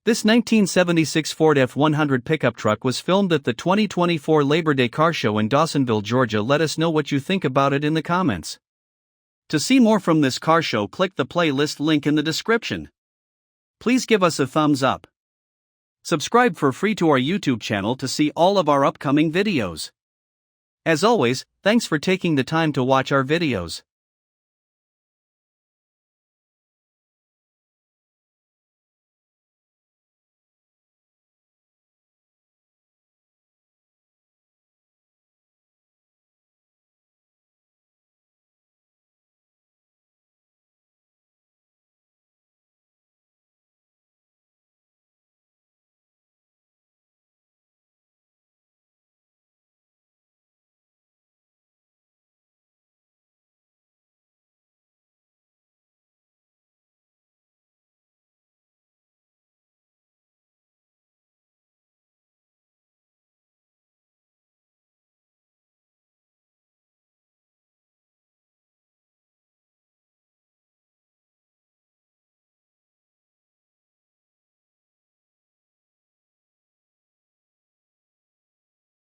This 1976 Ford F100 pickup truck was filmed at the 2024 Labor Day Car Show in Dawsonville, Georgia. Let us know what you think about it in the comments. To see more from this car show, click the playlist link in the description. Please give us a thumbs up. Subscribe for free to our YouTube channel to see all of our upcoming videos. As always, thanks for taking the time to watch our videos.